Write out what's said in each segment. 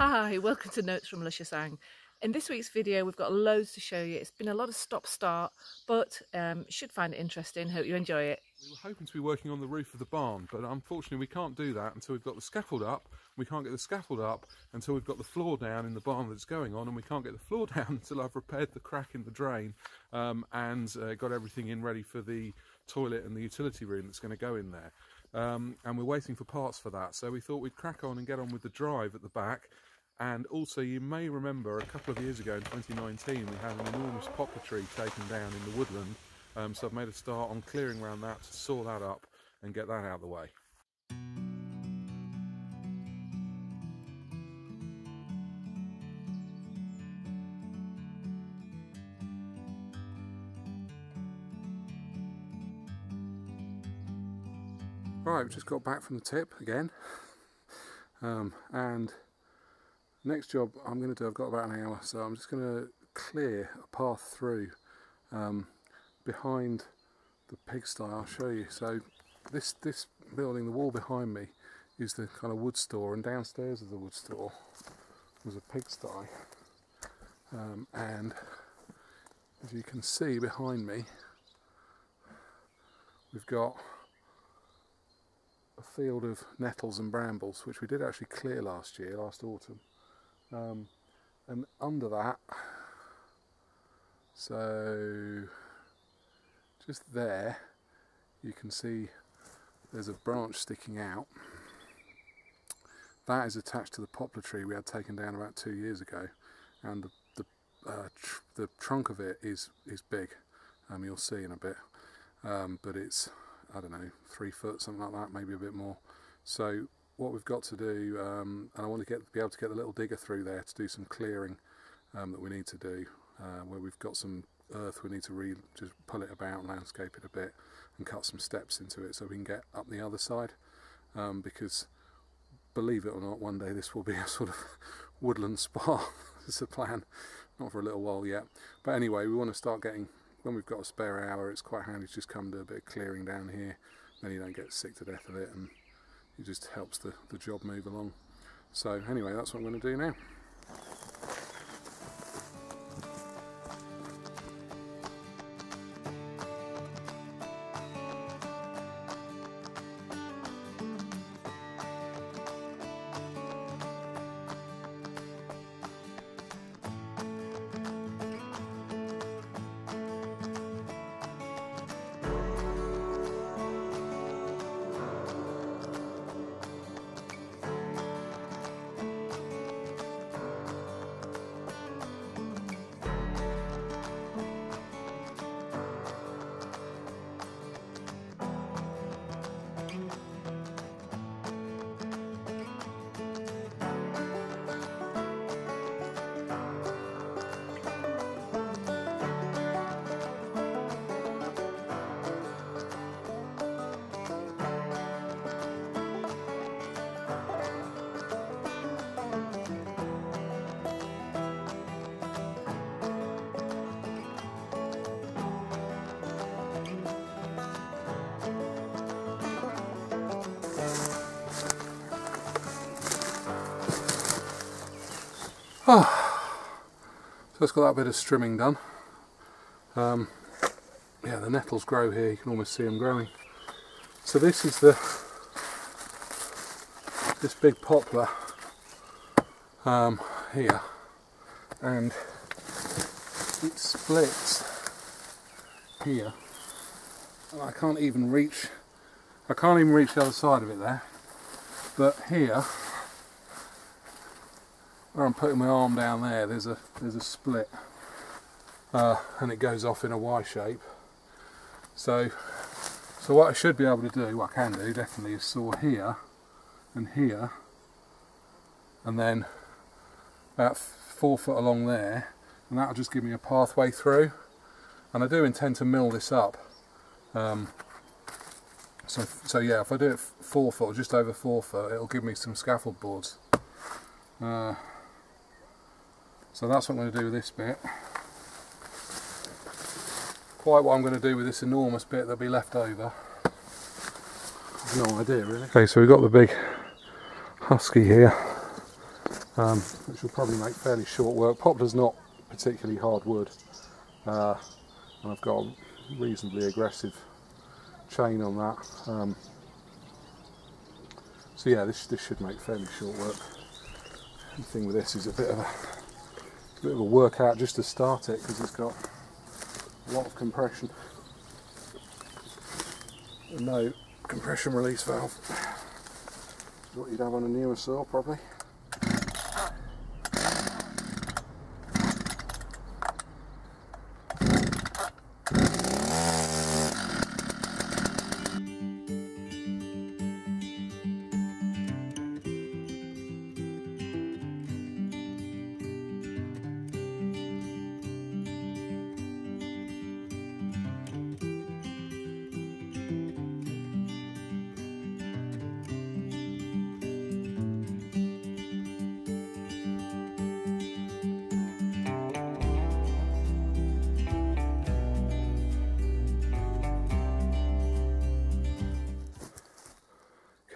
Hi, welcome to Notes from Luscious Ang. In this week's video we've got loads to show you. It's been a lot of stop-start, but you should find it interesting. Hope you enjoy it. We were hoping to be working on the roof of the barn, but unfortunately we can't do that until we've got the scaffold up. We can't get the scaffold up until we've got the floor down in the barn that's going on, and we can't get the floor down until I've repaired the crack in the drain and got everything in ready for the toilet and the utility room that's going to go in there. And we're waiting for parts for that, so we thought we'd crack on and get on with the drive at the back. And also, you may remember a couple of years ago in 2019 we had an enormous poplar tree taken down in the woodland, so I've made a start on clearing around that to saw that up and get that out of the way. Right, we've just got back from the tip again, and next job I'm going to do, I've got about an hour, so I'm just going to clear a path through behind the pigsty. I'll show you. So this building, the wall behind me, is the kind of wood store, and downstairs of the wood store was a pigsty, and as you can see behind me we've got a field of nettles and brambles, which we did actually clear last autumn. And under that, so just there, you can see there's a branch sticking out. That is attached to the poplar tree we had taken down about 2 years ago, and the trunk of it is big. You'll see in a bit, but it's, I don't know, 3 foot, something like that, maybe a bit more. So what we've got to do, and I want to be able to get the little digger through there to do some clearing that we need to do, where we've got some earth we need to just pull it about, landscape it a bit, and cut some steps into it so we can get up the other side, because believe it or not, one day this will be a sort of woodland spa. It's a plan, not for a little while yet, but anyway, we want to start getting, when we've got a spare hour, it's quite handy to just come do a bit of clearing down here, then you don't get sick to death of it, and it just helps the job move along. So anyway, that's what I'm going to do now. So it's got that bit of strimming done. Yeah, the nettles grow here, you can almost see them growing. So this is this big poplar here, and it splits here, and I can't even reach the other side of it there, but here, where I'm putting my arm down there, there's a split, and it goes off in a Y shape. So what I should be able to do, what I can do definitely, is saw here and here, and then about 4 foot along there, and that'll just give me a pathway through. And I do intend to mill this up. So yeah, if I do it 4 foot or just over 4 foot, it'll give me some scaffold boards. So that's what I'm going to do with this bit. Quite what I'm going to do with this enormous bit that'll be left over, I've no idea really. Okay, so we've got the big husky here, which will probably make fairly short work. Poplar's not particularly hard wood, and I've got a reasonably aggressive chain on that. So yeah, this should make fairly short work. The thing with this is a bit of a workout just to start it, because it's got a lot of compression and no compression release valve. What you'd have on a newer saw probably.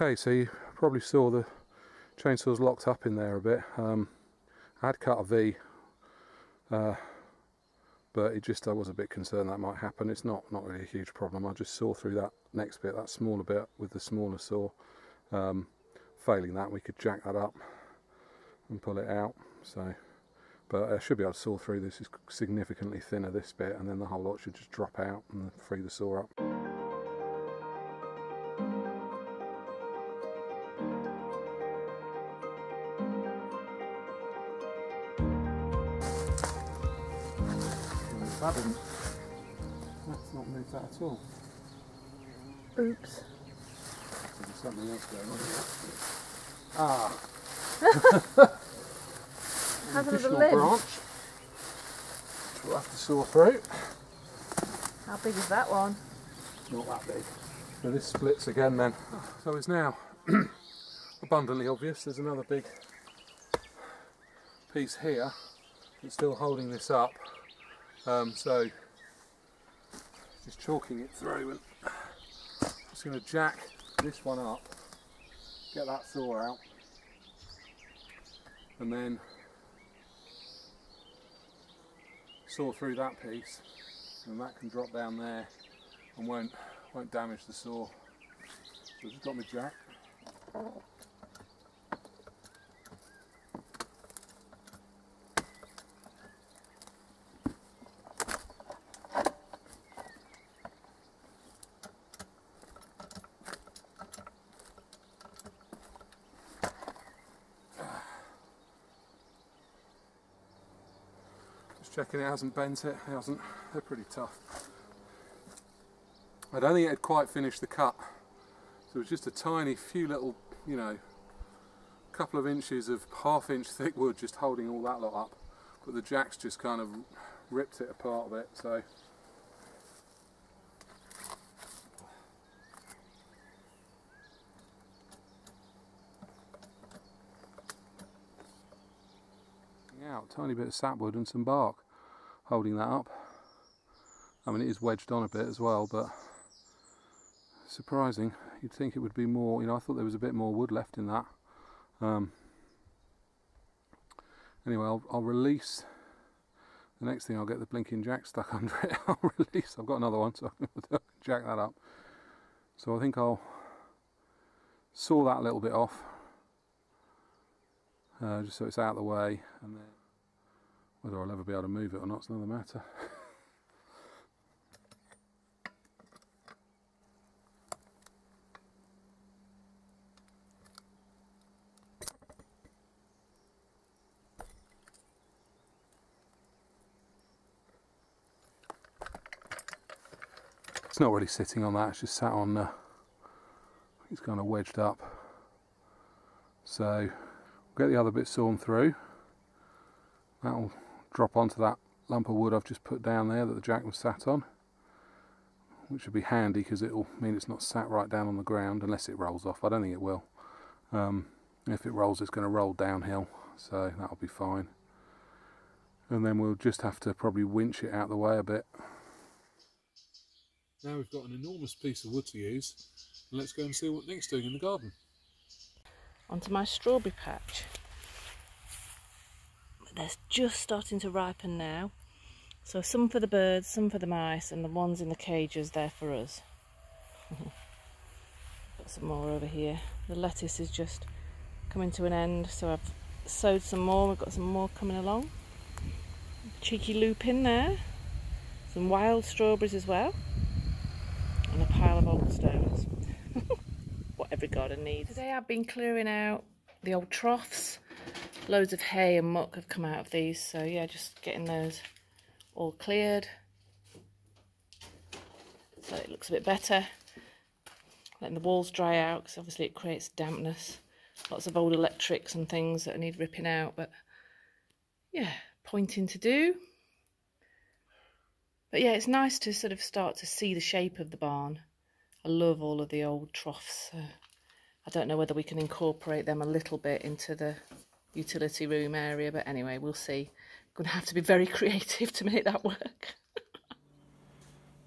Okay, so you probably saw the chainsaw's locked up in there a bit. I had cut a V, but I was a bit concerned that might happen. It's not really a huge problem. I just saw through that next bit, that smaller bit, with the smaller saw. Failing that, we could jack that up and pull it out. But I should be able to saw through. This is significantly thinner, this bit, and then the whole lot should just drop out and free the saw up. Let's not move that at all. Oops. There's something else going on here. Ah! Has An another additional limb. branch, which we'll have to saw through. How big is that one? Not that big. So this splits again then. So it's now abundantly obvious there's another big piece here that's still holding this up. So just chalking it through, and just going to jack this one up, get that saw out, and then saw through that piece, and that can drop down there and won't damage the saw. So I've just got my jack. Checking it hasn't bent it, hasn't. They're pretty tough. I don't think it had quite finished the cut. So it was just a tiny few little, couple of inches of half-inch thick wood just holding all that lot up. But the jack's just kind of ripped it apart a bit, so. Yeah, a tiny bit of sapwood and some bark holding that up. I mean, it is wedged on a bit as well, but surprising. You'd think it would be more, I thought there was a bit more wood left in that. Anyway, I'll release. The next thing, I'll get the blinking jack stuck under it. I'll release. I've got another one, so I'll jack that up. So I think I'll saw that a little bit off, just so it's out of the way, and then whether I'll ever be able to move it or not is another matter. It's not really sitting on that, it's just sat on, it's kind of wedged up. So we'll get the other bit sawn through. That'll drop onto that lump of wood I've just put down there that the jack was sat on, which would be handy because it'll mean it's not sat right down on the ground unless it rolls off. I don't think it will. If it rolls, it's going to roll downhill, so that'll be fine. And then we'll just have to probably winch it out of the way a bit. Now we've got an enormous piece of wood to use, and let's go and see what Nick's doing in the garden. Onto my strawberry patch. they're just starting to ripen now. So some for the birds, some for the mice, and the ones in the cages there for us. Got some more over here. The lettuce is just coming to an end, so I've sowed some more. We've got some more coming along. Cheeky lupin there. Some wild strawberries as well. And a pile of old stones. What every garden needs. Today I've been clearing out the old troughs. Loads of hay and muck have come out of these, so yeah, just getting those all cleared. So it looks a bit better. Letting the walls dry out, because obviously it creates dampness. Lots of old electrics and things that need ripping out, but yeah, pointing to do. But yeah, it's nice to sort of start to see the shape of the barn. I love all of the old troughs. I don't know whether we can incorporate them a little bit into the utility room area, but anyway, we'll see. I'm going to have to be very creative to make that work.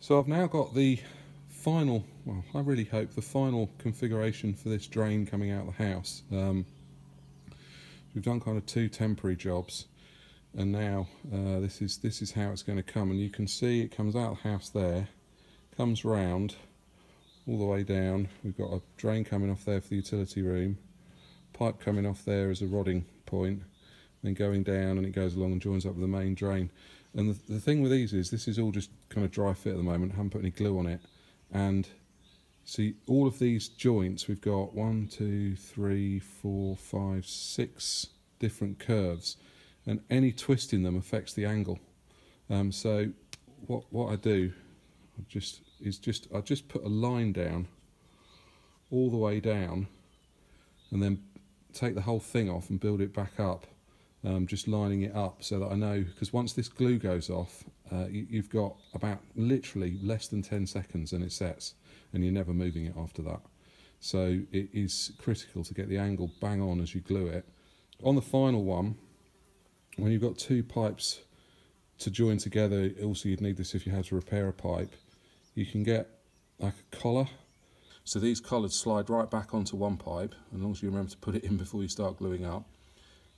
So I've now got the final, well, I really hope the final configuration for this drain coming out of the house. We've done kind of 2 temporary jobs, and now this is how it's going to come. And you can see it comes out of the house there, comes round all the way down. We've got a drain coming off there for the utility room, pipe coming off there as a rodding point, then going down, and it goes along and joins up with the main drain. And the thing with these is, this is all just kind of dry fit at the moment. I haven't put any glue on it. And see, all of these joints, we've got 1, 2, 3, 4, 5, 6 different curves, and any twist in them affects the angle. So what I do, I just put a line down all the way down, and then take the whole thing off and build it back up, just lining it up so that I know, because once this glue goes off, you've got about literally less than 10 seconds and it sets, and you're never moving it after that. So it is critical to get the angle bang on as you glue it. On the final one, when you've got 2 pipes to join together, also you'd need this if you had to repair a pipe, you can get like a collar. So these collars slide right back onto one pipe, as long as you remember to put it in before you start gluing up.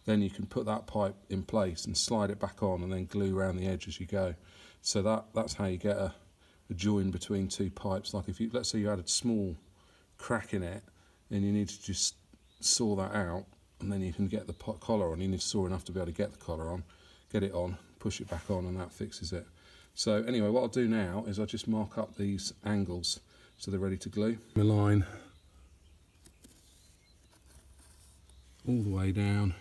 Then you can put that pipe in place and slide it back on, and then glue around the edge as you go. So that's how you get a join between 2 pipes. Like if you, let's say you had a small crack in it, and you need to just saw that out, and then you can get the collar on. You need to saw enough to be able to get the collar on, get it on, push it back on, and that fixes it. So anyway, what I'll do now is I'll just mark up these angles so they're ready to glue. The line all the way down,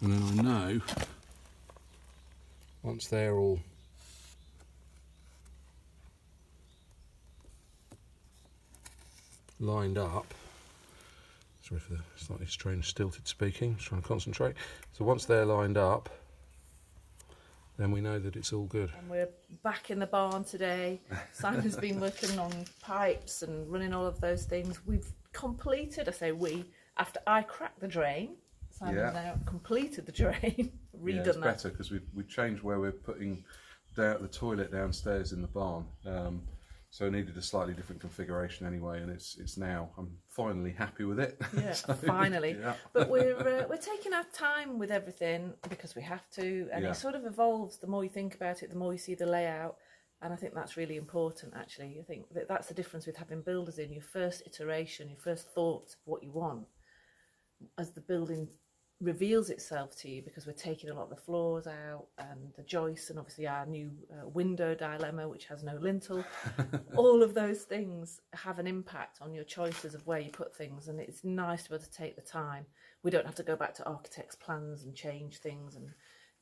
and then I know once they're all lined up, sorry for the slightly strange stilted speaking, just trying to concentrate. So once they're lined up, then we know that it's all good. And we're back in the barn today. Simon's been working on pipes and running all of those things. We've completed, I say we, after I cracked the drain. Simon's now completed the drain, redone it's that. better because we've changed where we're putting the toilet downstairs in the barn. So it needed a slightly different configuration anyway, and it's now, I'm finally happy with it. Yeah, so, finally. Yeah. But we're taking our time with everything because we have to, and it sort of evolves. The more you think about it, the more you see the layout, and I think that's really important. Actually, I think that's the difference with having builders in. Your first iteration, your first thoughts of what you want, as the building reveals itself to you, because we're taking a lot of the floors out and the joists, and obviously our new window dilemma, which has no lintel. All of those things have an impact on your choices of where you put things, and it's nice to be able to take the time. We don't have to go back to architects' plans and change things and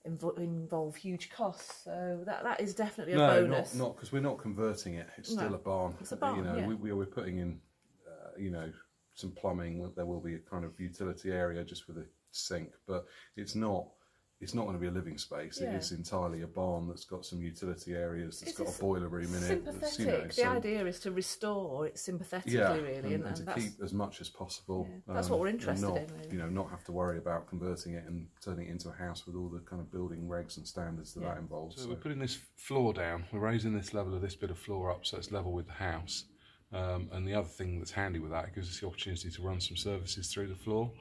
involve huge costs, so that is definitely a bonus. No, not because we're not converting it. It's still a barn. It's a barn. You know, yeah. we're putting in, you know, some plumbing. There will be a kind of utility area just with a sink, but it's not going to be a living space. It is entirely a barn that's got some utility areas, that's got a boiler room in it. Sympathetic. You know, the idea is to restore it sympathetically, really, and to keep as much as possible. Yeah, that's what we're interested in. Really. You know, not have to worry about converting it and turning it into a house with all the kind of building regs and standards that involves. So we're putting this floor down. We're raising this level of this bit of floor up so it's level with the house. And the other thing that's handy with that, it gives us the opportunity to run some services through the floor.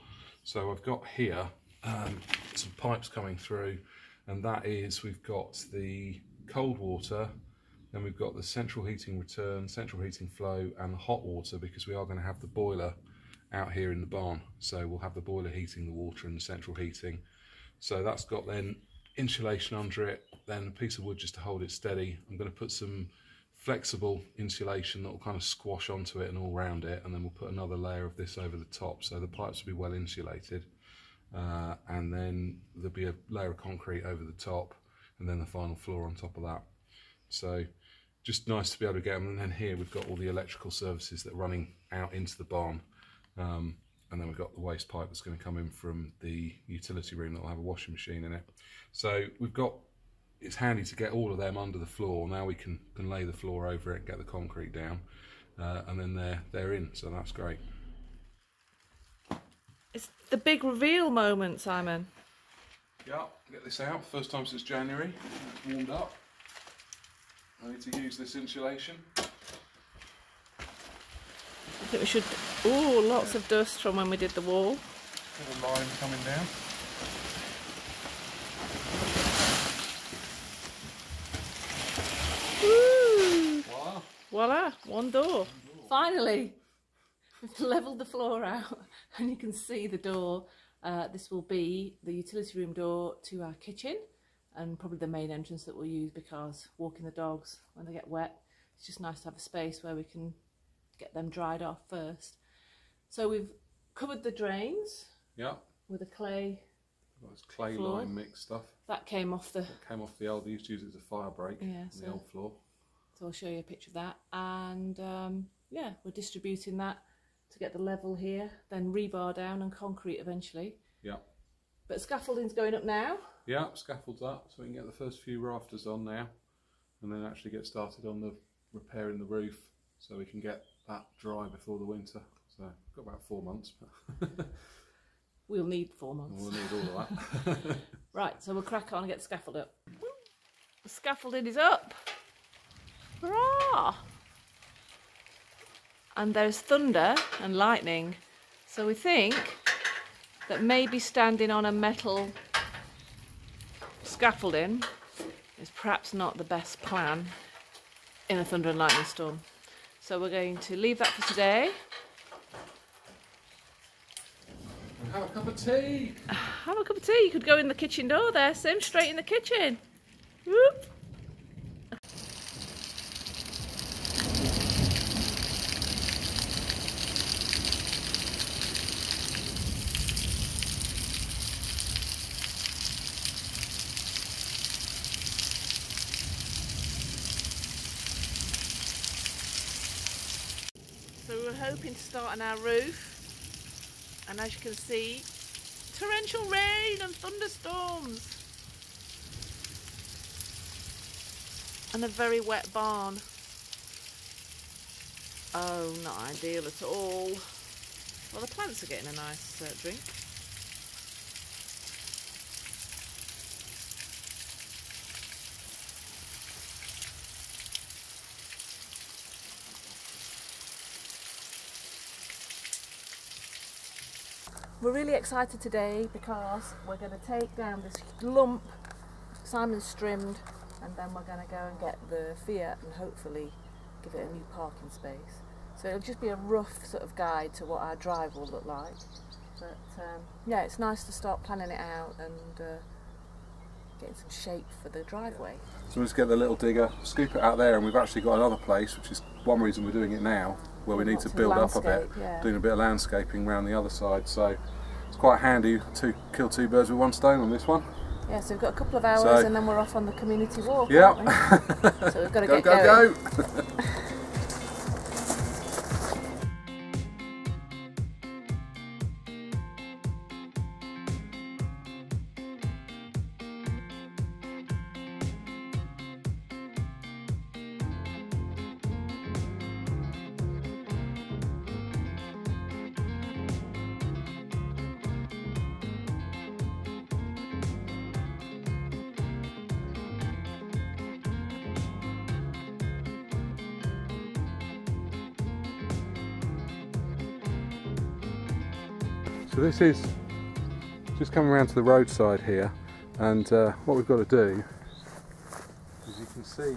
So I've got here some pipes coming through, and that is, we've got the cold water, then we've got the central heating return, central heating flow, and the hot water, because we are going to have the boiler out here in the barn. So we'll have the boiler heating the water and the central heating. So that's got then insulation under it, then a piece of wood just to hold it steady. I'm going to put some flexible insulation that will kind of squash onto it and all around it, and then we'll put another layer of this over the top, so the pipes will be well insulated, and then there'll be a layer of concrete over the top, and then the final floor on top of that. So just nice to be able to get them. And then here we've got all the electrical services that are running out into the barn, and then we've got the waste pipe that's going to come in from the utility room that will have a washing machine in it. So we've got, it's handy to get all of them under the floor. Now we can lay the floor over it, get the concrete down, and then they're in, so that's great. It's the big reveal moment, Simon. Yeah, get this out, first time since January. It's warmed up. I need to use this insulation. I think we should, oh, lots of dust from when we did the wall. Little line coming down. Woo! Voila. Voila, one door. Finally, we've levelled the floor out and you can see the door. This will be the utility room door to our kitchen, and probably the main entrance that we'll use, because walking the dogs when they get wet, it's just nice to have a space where we can get them dried off first. So we've covered the drains, yeah, with a clay. Got this clay floor. lime mix stuff. That came off the old. They used to use it as a fire break. Yeah, on the old floor. So I'll show you a picture of that, and yeah, we're distributing that to get the level here, then rebar down and concrete eventually. Yeah. But scaffolding's going up now. Yeah, scaffold's up, so we can get the first few rafters on now, and then actually get started on the repairing the roof, so we can get that dry before the winter. So we've got about 4 months. We'll need 4 months. We'll need all of that. Right, so we'll crack on and get the scaffold up. The scaffolding is up. Hurrah! And there's thunder and lightning, so we think that maybe standing on a metal scaffolding is perhaps not the best plan in a thunder and lightning storm. So we're going to leave that for today. Have a cup of tea. Have a cup of tea. You could go in the kitchen door there, Sim, straight in the kitchen. Whoop. So we were hoping to start on our roof, and as you can see, torrential rain and thunderstorms and a very wet barn. Oh, not ideal at all. Well, the plants are getting a nice drink. We're really excited today because we're going to take down this lump Simon's trimmed, and then we're going to go and get the Fiat and hopefully give it a new parking space. So it'll just be a rough sort of guide to what our drive will look like. But yeah, it's nice to start planning it out and getting some shape for the driveway. So we'll just get the little digger, scoop it out there, and we've actually got another place, which is one reason we're doing it now, where we need to build up a bit, doing a bit of landscaping around the other side. So it's quite handy to kill 2 birds with 1 stone on this one. Yeah, so we've got a couple of hours and then we're off on the community walk. Yeah. So we've got to go, get going. Go. So this is just coming around to the roadside here, and what we've got to do, as you can see,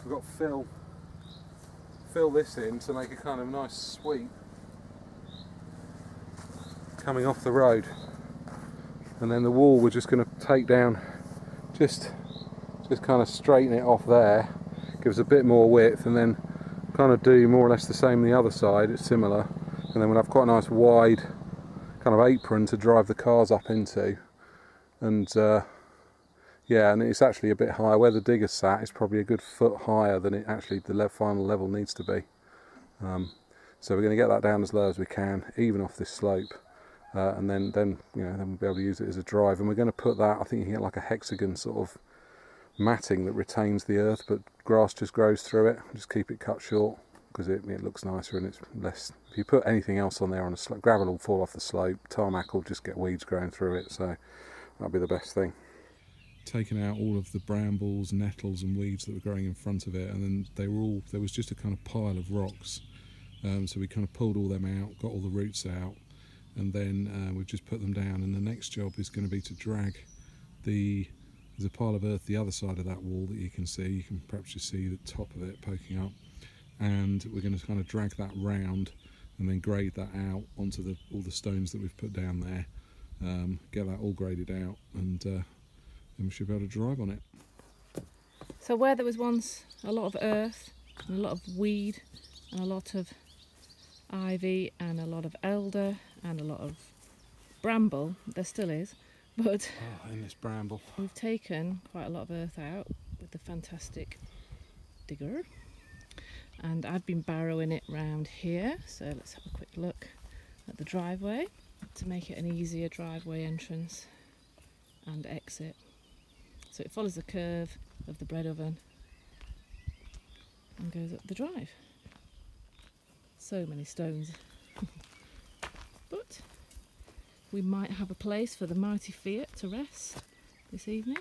we've got to fill this in to make a kind of nice sweep coming off the road, and then the wall we're just going to take down, just kind of straighten it off there, gives a bit more width, and then kind of do more or less the same on the other side. It's similar, and then we'll have quite a nice wide kind of apron to drive the cars up into, and yeah, and it's actually a bit higher. Where the digger sat is probably a good foot higher than it actually the final level needs to be. So we're going to get that down as low as we can, even off this slope, and then you know, then we'll be able to use it as a drive. And we're going to put that, I think you can get like a hexagon sort of matting that retains the earth, but grass just grows through it. Just keep it cut short because it looks nicer and it's less. If you put anything else on there on a slope, gravel will fall off the slope, tarmac will just get weeds growing through it, so that'll be the best thing. Taken out all of the brambles, nettles and weeds that were growing in front of it, and then there was just a kind of pile of rocks, so we kind of pulled all them out, got all the roots out, and then we've just put them down. And the next job is going to be to drag there's a pile of earth the other side of that wall that you can see. You can perhaps just see the top of it poking up, and we're going to kind of drag that round and then grade that out onto all the stones that we've put down there, get that all graded out, and then we should be able to drive on it. So where there was once a lot of earth and a lot of weed and a lot of ivy and a lot of elder and a lot of bramble, there still is, but in this bramble we've taken quite a lot of earth out with the fantastic digger, and I've been barrowing it round here. So let's have a quick look at the driveway to make it an easier driveway entrance and exit. So it follows the curve of the bread oven and goes up the drive. So many stones. But we might have a place for the mighty Fiat to rest this evening.